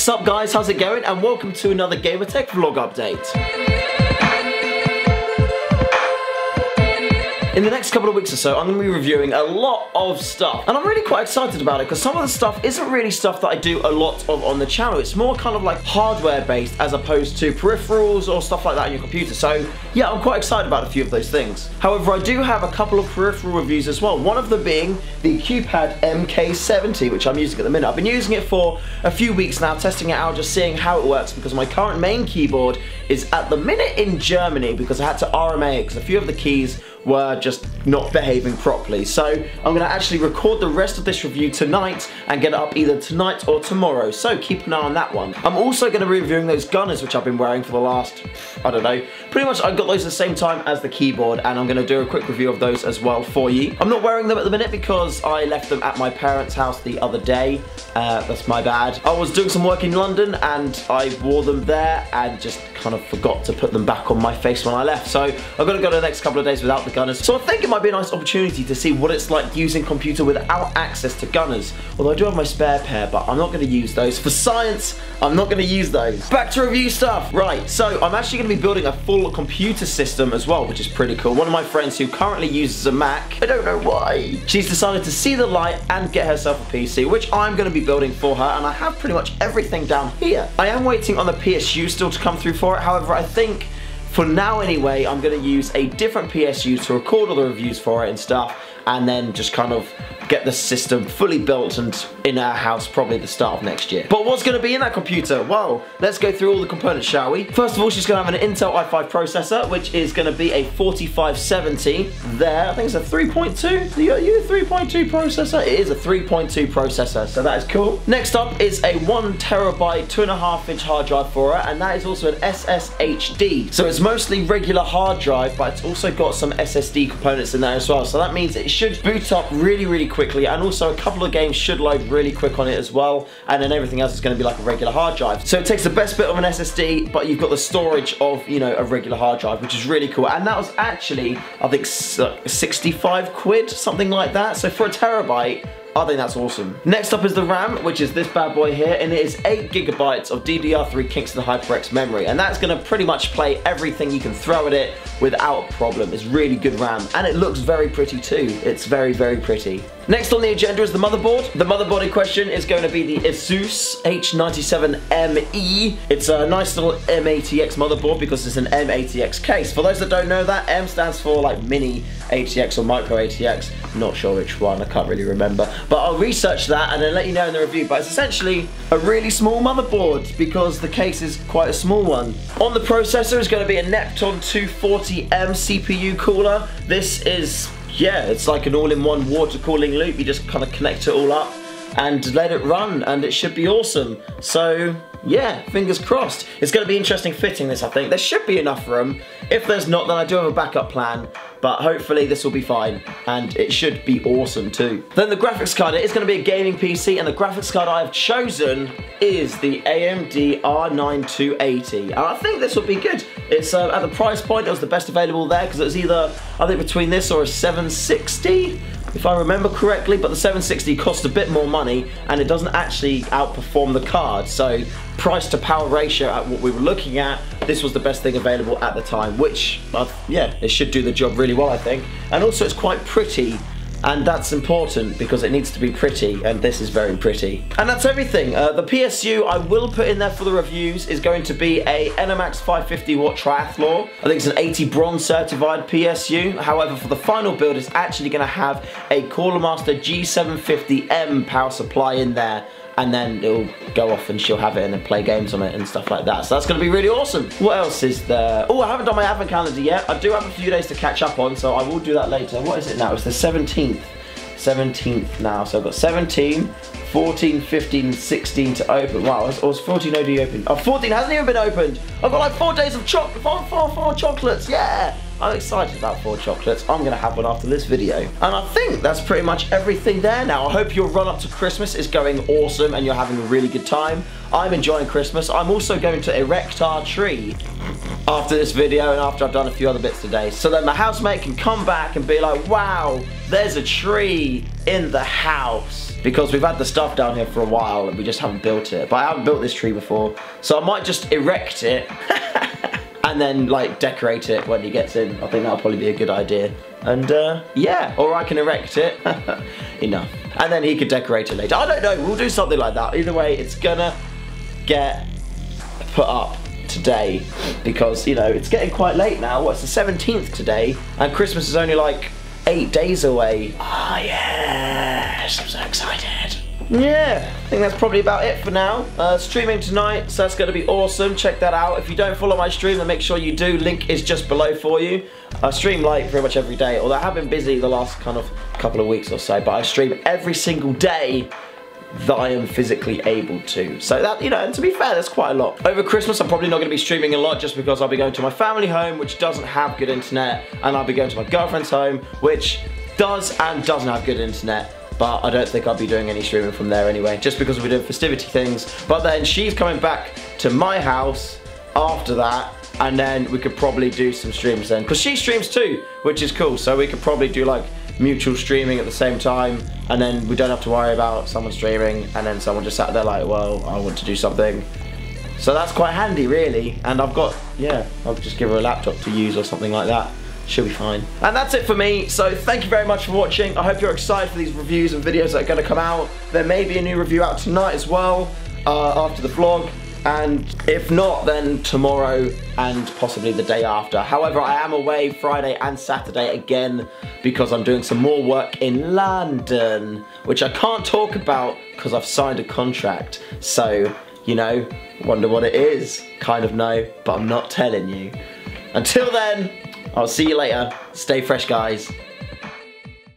Sup guys, how's it going? And welcome to another Gamertech vlog update. In the next couple of weeks or so, I'm going to be reviewing a lot of stuff. And I'm really quite excited about it because some of the stuff isn't really stuff that I do a lot of on the channel. It's more kind of like hardware based as opposed to peripherals or stuff like that on your computer. So yeah, I'm quite excited about a few of those things. However, I do have a couple of peripheral reviews as well. One of them being the Q-Pad MK70, which I'm using at the minute. I've been using it for a few weeks now, testing it out, just seeing how it works because my current main keyboard is at the minute in Germany because I had to RMA it because a few of the keys were just not behaving properly. So I'm going to actually record the rest of this review tonight and get it up either tonight or tomorrow. So keep an eye on that one. I'm also going to be reviewing those gunners which I've been wearing for the last, I don't know, pretty much I got those at the same time as the keyboard and I'm going to do a quick review of those as well for you. I'm not wearing them at the minute because I left them at my parents' house the other day. That's my bad. I was doing some work in London and I wore them there and just kind of forgot to put them back on my face when I left. So I've got to go the next couple of days without the gunners. So I think it might be a nice opportunity to see what it's like using computer without access to gunners. Although I do have my spare pair, but I'm not going to use those. For science, I'm not going to use those. Back to review stuff. Right, so I'm actually going to be building a full computer system as well, which is pretty cool. One of my friends who currently uses a Mac, I don't know why, she's decided to see the light and get herself a PC, which I'm going to be building for her, and I have pretty much everything down here. I am waiting on the PSU still to come through for it. However, I think for now anyway, I'm going to use a different PSU to record all the reviews for it and stuff, and then just kind of get the system fully built and in our house probably at the start of next year. But what's going to be in that computer? Well, let's go through all the components, shall we? First of all, she's going to have an Intel i5 processor, which is going to be a 4570 there. I think it's a 3.2. Are you a 3.2 processor? It is a 3.2 processor, so that is cool. Next up is a 1 terabyte 2.5-inch hard drive for her, and that is also an SSHD. So it's mostly regular hard drive, but it's also got some SSD components in there as well. So that means it should boot up really, really quickly, and also a couple of games should load really quick on it as well, and then everything else is going to be like a regular hard drive. So it takes the best bit of an SSD, but you've got the storage of, you know, a regular hard drive, which is really cool. And that was actually, I think, 65 quid, something like that. So for a terabyte, I think that's awesome. Next up is the RAM, which is this bad boy here, and it is 8 gigabytes of DDR3 Kingston HyperX memory, and that's going to pretty much play everything you can throw at it without a problem. It's really good RAM, and it looks very pretty too. It's very, very pretty. Next on the agenda is the motherboard. The motherboard in question is going to be the ASUS H97ME. It's a nice little M-ATX motherboard because it's an M-ATX case. For those that don't know that, M stands for like mini ATX or micro ATX. Not sure which one, I can't really remember. But I'll research that and then let you know in the review. But it's essentially a really small motherboard because the case is quite a small one. On the processor is going to be a Neptune 240M CPU cooler. This is, yeah, it's like an all-in-one water cooling loop. You just kind of connect it all up and let it run and it should be awesome. So yeah, fingers crossed. It's going to be interesting fitting this, I think. There should be enough room. If there's not, then I do have a backup plan, but hopefully this will be fine and it should be awesome too. Then the graphics card, it is going to be a gaming PC, and the graphics card I've chosen is the AMD R9 280, and I think this will be good. It's at the price point, it was the best available there because it was either, I think, between this or a 760 if I remember correctly, but the 760 costs a bit more money and it doesn't actually outperform the card. So price to power ratio at what we were looking at, this was the best thing available at the time, which yeah, it should do the job really well, I think. And also it's quite pretty, and that's important because it needs to be pretty, and this is very pretty. And that's everything. The PSU I will put in there for the reviews is going to be a NMAX 550 watt Triathlon. I think it's an 80 bronze certified PSU. However, for the final build, it's actually going to have a Cooler Master G750M power supply in there, and then it'll go off and she'll have it and then play games on it and stuff like that. So that's going to be really awesome. What else is there? Oh, I haven't done my advent calendar yet. I do have a few days to catch up on, so I will do that later. What is it now? It's the 17th. 17th now. So I've got 17, 14, 15, 16 to open. Wow, was 14 already opened? Oh, 14 hasn't even been opened. I've got like 4 days of chocolate, four chocolates, yeah. I'm excited about 4 chocolates. I'm gonna have one after this video. And I think that's pretty much everything there now. I hope your run up to Christmas is going awesome and you're having a really good time. I'm enjoying Christmas. I'm also going to erect our tree after this video and after I've done a few other bits today, so that my housemate can come back and be like, wow, there's a tree in the house. because we've had the stuff down here for a while and we just haven't built it. But I haven't built this tree before, so I might just erect it and then like decorate it when he gets in. I think that'll probably be a good idea. And yeah, or I can erect it. Enough. And then he could decorate it later. I don't know, we'll do something like that. Either way, it's gonna get put up today because, you know, it's getting quite late now. What's the 17th today? And Christmas is only like 8 days away. Ah, yes, I'm so excited. Yeah, I think that's probably about it for now. Streaming tonight, so that's going to be awesome. Check that out. If you don't follow my stream, then make sure you do. Link is just below for you. I stream like pretty much every day, although I have been busy the last kind of couple of weeks or so, but I stream every single day that I am physically able to. So that, you know, and to be fair, that's quite a lot. Over Christmas, I'm probably not going to be streaming a lot just because I'll be going to my family home, which doesn't have good internet, and I'll be going to my girlfriend's home, which does and doesn't have good internet. But I don't think I'll be doing any streaming from there anyway, just because we're doing festivity things. But then she's coming back to my house after that, and then we could probably do some streams then. Because she streams too, which is cool. So we could probably do like mutual streaming at the same time, and then we don't have to worry about someone streaming, and then someone just sat there like, well, I want to do something. So that's quite handy really. And I've got, yeah, I'll just give her a laptop to use or something like that. She'll be fine. And that's it for me, so thank you very much for watching. I hope you're excited for these reviews and videos that are going to come out. There may be a new review out tonight as well, after the vlog, and if not, then tomorrow and possibly the day after. However, I am away Friday and Saturday again because I'm doing some more work in London, which I can't talk about because I've signed a contract. So, you know, wonder what it is. Kind of know, but I'm not telling you. Until then, I'll see you later. Stay fresh, guys.